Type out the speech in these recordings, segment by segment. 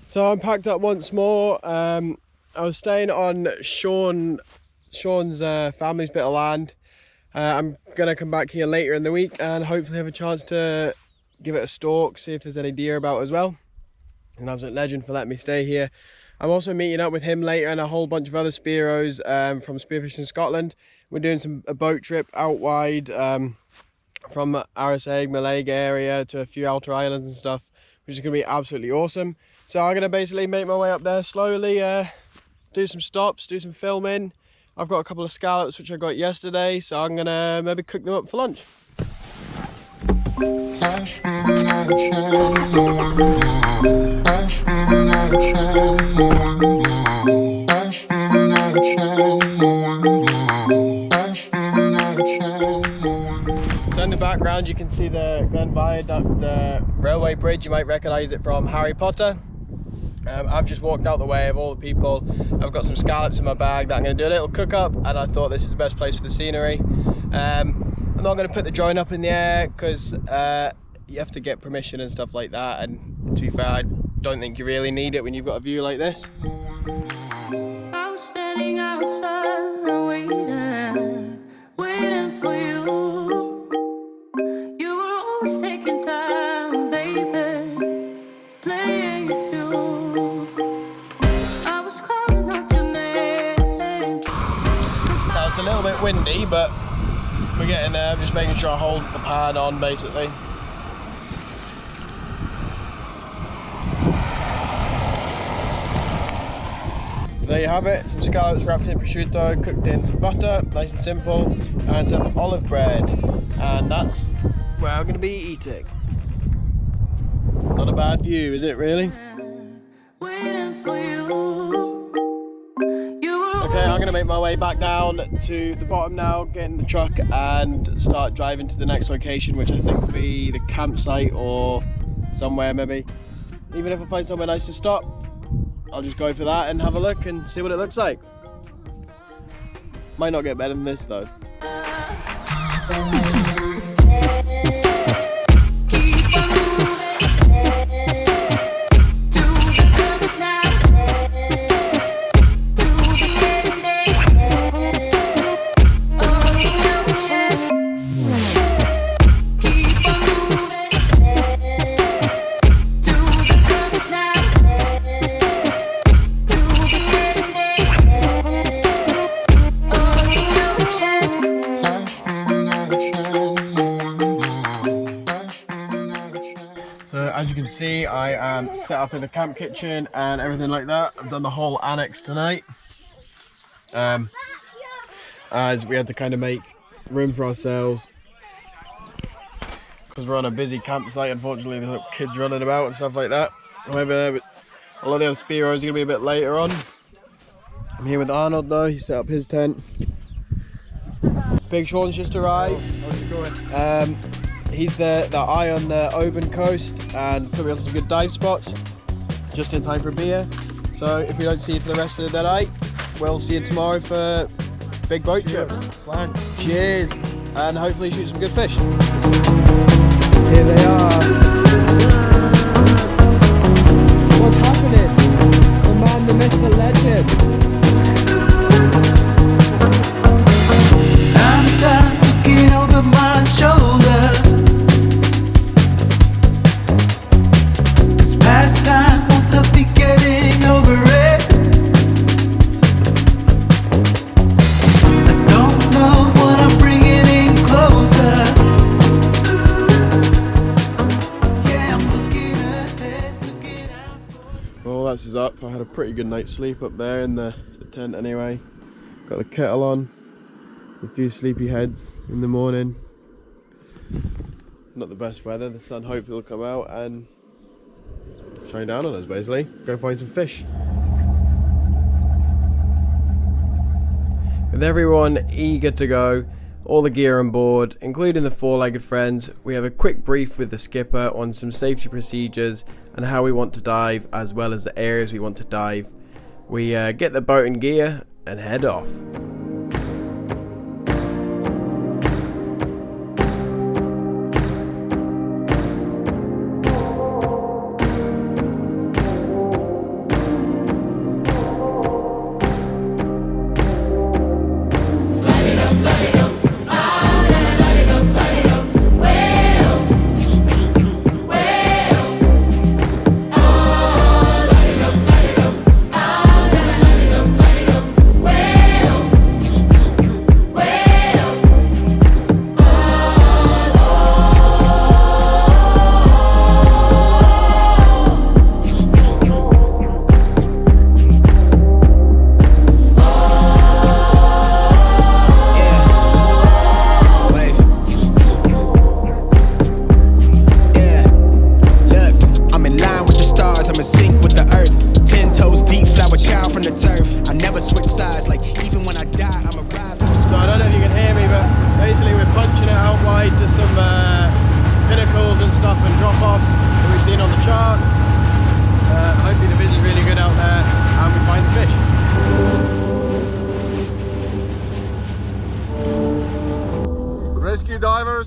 So I'm packed up once more. I was staying on Sean's family's bit of land. I'm gonna come back here later in the week and hopefully have a chance to give it a stalk, see if there's any deer about as well. An absolute legend for letting me stay here. I'm also meeting up with him later and a whole bunch of other spearos from Spearfishing Scotland. We're doing a boat trip out wide from Arisaig, Minke area to a few outer islands and stuff, which is going to be absolutely awesome. So I'm going to basically make my way up there slowly, do some stops, do some filming. I've got a couple of scallops which I got yesterday, so I'm going to maybe cook them up for lunch. So in the background you can see the Glen Viaduct railway bridge. You might recognise it from Harry Potter. I've just walked out the way of all the people. I've got some scallops in my bag that I'm going to do a little cook up, and I thought this is the best place for the scenery. I'm not going to put the drone up in the air because you have to get permission and stuff like that, and to be fair, I don't think you really need it when you've got a view like this. I was standing outside waiting for you. You were always taking time, baby, playing it through. I was calling out your name. Now it's a little bit windy, but we're getting there. I'm just making sure I hold the pan on basically. So there you have it, some scallops wrapped in prosciutto, cooked in some butter, nice and simple, and some olive bread. And that's where I'm going to be eating. Not a bad view, is it really? Waiting for you. Okay, I'm going to make my way back down to the bottom now, get in the truck and start driving to the next location, which I think will be the campsite or somewhere maybe. Even if I find somewhere nice to stop, I'll just go for that and have a look and see what it looks like. Might not get better than this though. As you can see, I am set up in the camp kitchen and everything like that. I've done the whole annex tonight. As we had to kind of make room for ourselves because we're on a busy campsite. Unfortunately, there's kids running about and stuff like that. However, a lot of the other spearos are going to be a bit later on. I'm here with Arnold though, he set up his tent. Big Sean's just arrived. How's it going? He's the eye on the Oban coast and put me on some good dive spots just in time for a beer. So if we don't see you for the rest of the night, we'll see you tomorrow for a big boat trip. Cheers, and hopefully shoot some good fish. Here they are. What's happening? The man, the myth, the legend. I'm done looking over my shoulder. This past time won't help me getting over it. I don't know what I'm bringing in closer. Yeah, I'm looking ahead, looking out. Well, that's us up. I had a pretty good night's sleep up there in the tent anyway. Got the kettle on. A few sleepy heads in the morning. Not the best weather. The sun hopefully will come out and shine down on us basically. Go find some fish. With everyone eager to go, all the gear on board, including the four-legged friends, we have a quick brief with the skipper on some safety procedures and how we want to dive, as well as the areas we want to dive. We get the boat and gear and head off.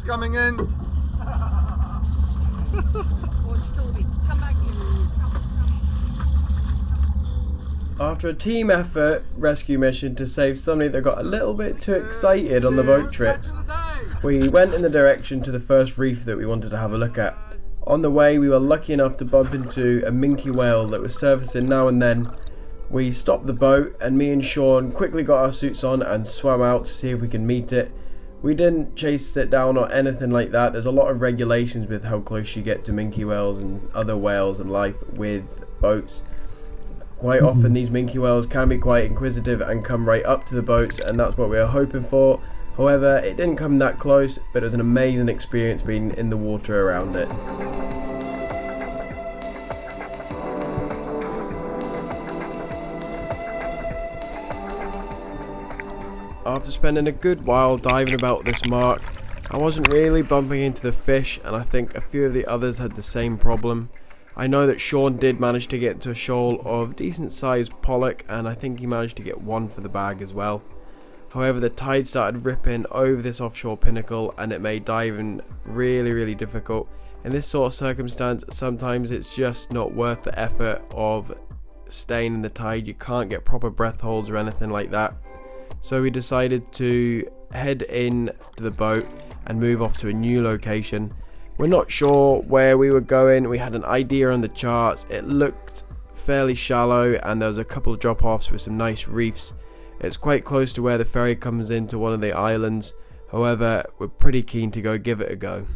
Toby's coming in. Watch Toby. Come back here. After a team effort rescue mission to save somebody that got a little bit too excited on the boat trip, we went in the direction to the first reef that we wanted to have a look at. On the way, we were lucky enough to bump into a minke whale that was surfacing now and then. We stopped the boat and me and Sean quickly got our suits on and swam out to see if we could meet it. We didn't chase it down or anything like that. There's a lot of regulations with how close you get to minke whales and other whales and life with boats. Quite often these minke whales can be quite inquisitive and come right up to the boats, and that's what we were hoping for. However, it didn't come that close, but it was an amazing experience being in the water around it. After spending a good while diving about this mark, I wasn't really bumping into the fish, and I think a few of the others had the same problem. I know that Sean did manage to get into a shoal of decent sized pollock, and I think he managed to get one for the bag as well. However, the tide started ripping over this offshore pinnacle and it made diving really difficult. In this sort of circumstance, sometimes it's just not worth the effort of staying in the tide. You can't get proper breath holds or anything like that. So we decided to head in to the boat and move off to a new location. We're not sure where we were going. We had an idea on the charts. It looked fairly shallow and there was a couple of drop-offs with some nice reefs. It's quite close to where the ferry comes into one of the islands. However, we're pretty keen to go give it a go.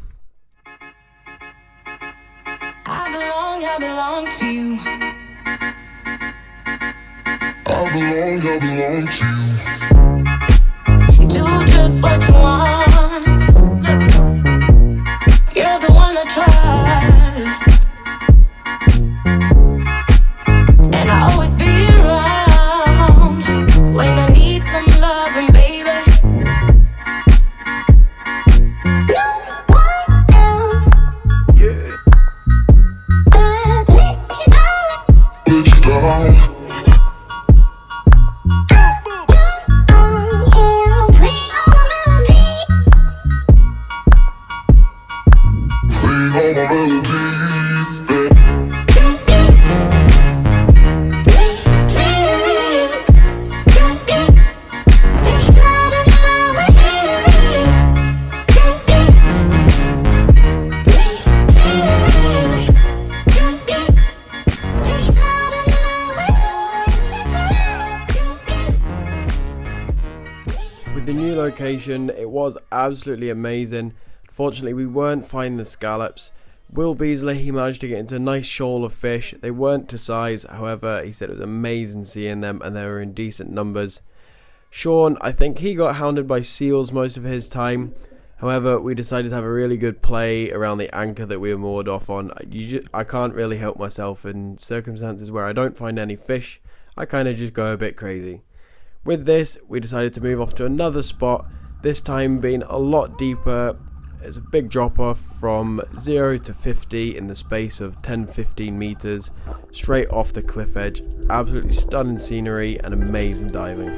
I belong to you. I belong to you. Do just what you want. You're the one I trust, and I always be around when I need some loving, baby. No one else. Yeah. I'll let you down. Let you down. All my melodies that With the new location, it was absolutely amazing. Fortunately, we weren't finding the scallops. Will Beasley, he managed to get into a nice shoal of fish. They weren't to size, however, he said it was amazing seeing them and they were in decent numbers. Sean, I think he got hounded by seals most of his time. However, we decided to have a really good play around the anchor that we were moored off on. I can't really help myself in circumstances where I don't find any fish. I kind of just go a bit crazy. With this, we decided to move off to another spot, this time being a lot deeper. It's a big drop off from 0 to 50 in the space of 10-15 meters, straight off the cliff edge. Absolutely stunning scenery and amazing diving.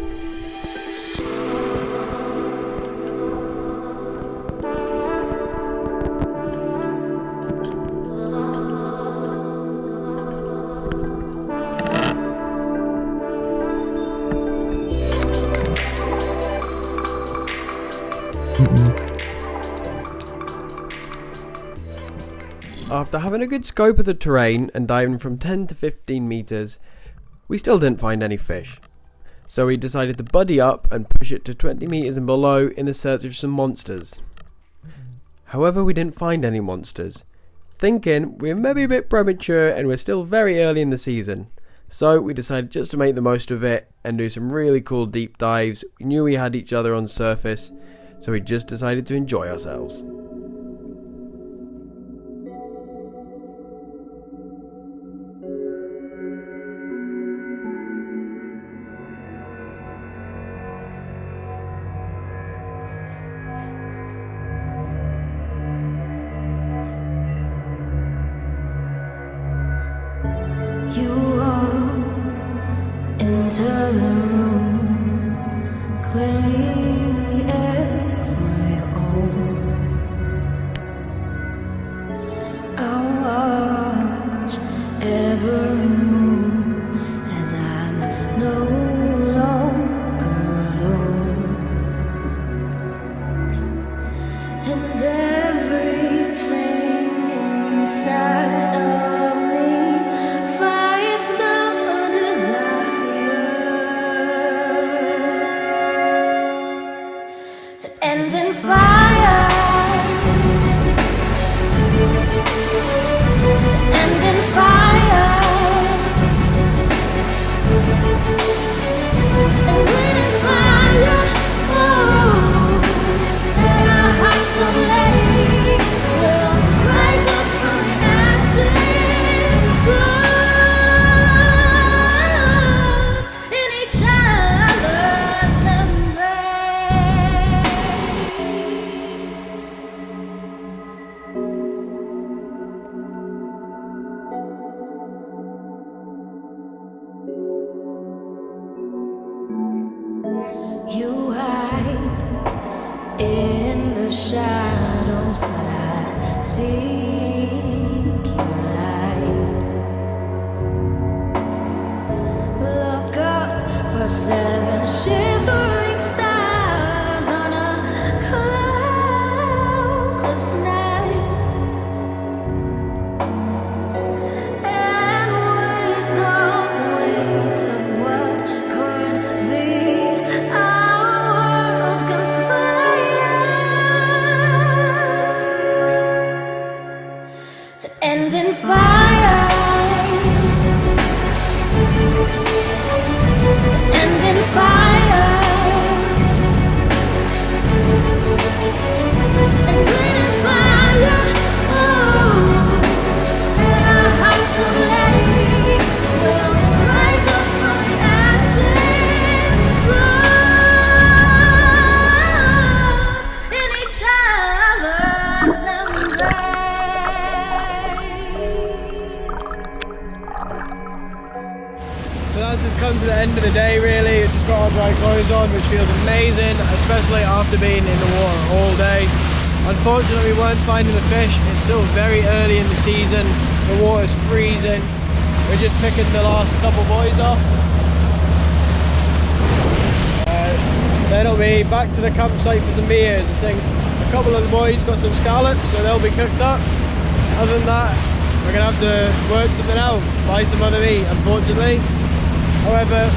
After having a good scope of the terrain and diving from 10 to 15 meters, we still didn't find any fish. So we decided to buddy up and push it to 20 meters and below in the search of some monsters. However, we didn't find any monsters, thinking we're maybe a bit premature and we're still very early in the season. So we decided just to make the most of it and do some really cool deep dives. We knew we had each other on surface, so we just decided to enjoy ourselves. You walk into the room, claim the air for your own. You hide in the shadows, but I seek your light. Look up for 7 shivering stars on a cloudless night. And with the weight of what could be, our worlds conspire to end in fire. To end in fire. And when in fire, set our hearts ablaze. We'll rise up from the ashes, rose in each other's embrace. So that's just come to the end of the day really. We've just got our dry clothes on, which feels amazing, especially after being in the water all day. Unfortunately we weren't finding the fish. It's still very early in the season. The water's freezing. We're just picking the last couple boys off. Then it'll be back to the campsite for some beers. I think a couple of the boys got some scallops, so they'll be cooked up. Other than that, we're gonna have to work something out, buy some other meat, unfortunately. However,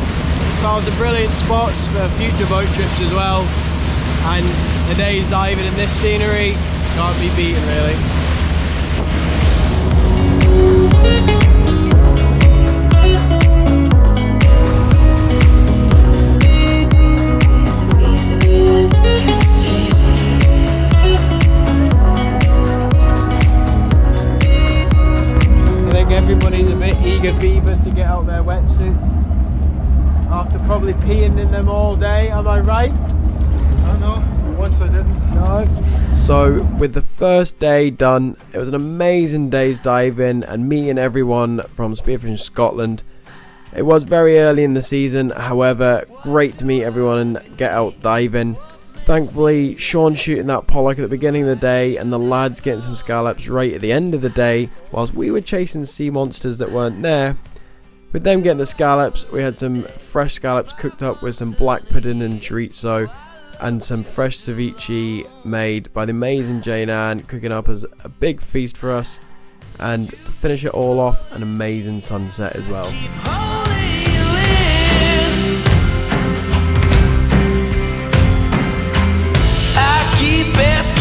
found some brilliant spots for future boat trips as well, and the day's diving in this scenery can't be beaten really. I think everybody's a bit eager beaver to get out their wetsuits after probably peeing in them all day, am I right? Oh no, once I didn't. No. So with the first day done, it was an amazing day's diving and meeting everyone from Spearfishing Scotland. It was very early in the season, however, great to meet everyone and get out diving. Thankfully, Sean shooting that pollock at the beginning of the day and the lads getting some scallops right at the end of the day, whilst we were chasing sea monsters that weren't there. With them getting the scallops, we had some fresh scallops cooked up with some black pudding and chorizo, and some fresh ceviche made by the amazing Jane Ann, cooking up as a big feast for us. And to finish it all off, an amazing sunset as well. I keep asking